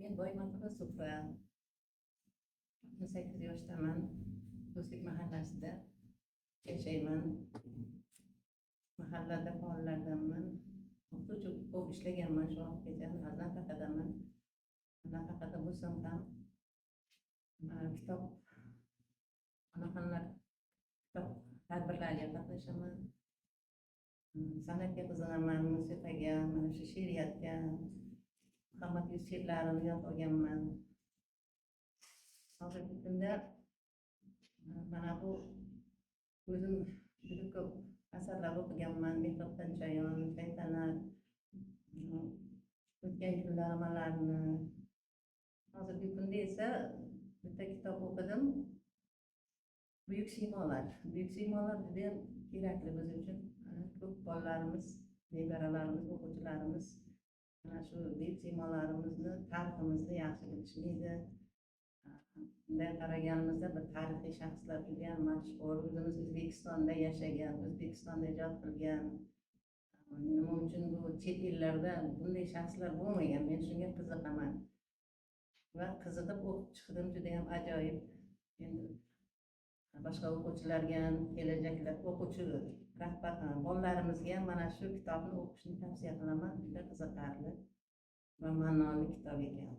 Men Boymatova Supra. 18 yoshdaman. Do'stlik mahallasida yashayman. Mahallada faollardanman. O'qituvchi bo'lib ishlaganman shu vaqtgacha. Nafaqadaman. Nafaqada bo'lsam ham kitob kitob tadbirlariga qatnashaman. San'atga qiziqaman, musiqaga, mana shu she'riyatga, Muhammad Yusuf she'rlarini yod olganman. Hozirgi kunda mana bu o'zim juda ko'p asarlar o'qiganman. Mehrobdan Chayon, Shaytanat, o'tgan kunlar amallarini. Hozirgi kunda esa bitta kitob o'qidim. Buyuk siymolar. Buyuk siymolar juda ham kerakli biz uchun. Ko'p bolalarimiz, nebaralarimiz, o'quvchilarimiz mana shu buyuk siymolarimizni, tariximizni yaxshi bilishmaydi. Bunday qaraganimizda bir tarixiy shaxslar juda ham mashhur, o'zimiz O'zbekistonda yashagan, O'zbekistonda ijod qilgan. Nima uchun bu chet ellarda bunday shaxslar bo'lmagan? Men shunga qiziqaman. Va qiziqib o'qib chiqdim, juda ham ajoyib. Endi boshqa o'quvchilarga ham, kelajakda o'quvchi rahbar bolalarimizga ham mana shu kitobni o'qishni tavsiya qilaman. Juda qiziqarli va ma'noli kitob ekan.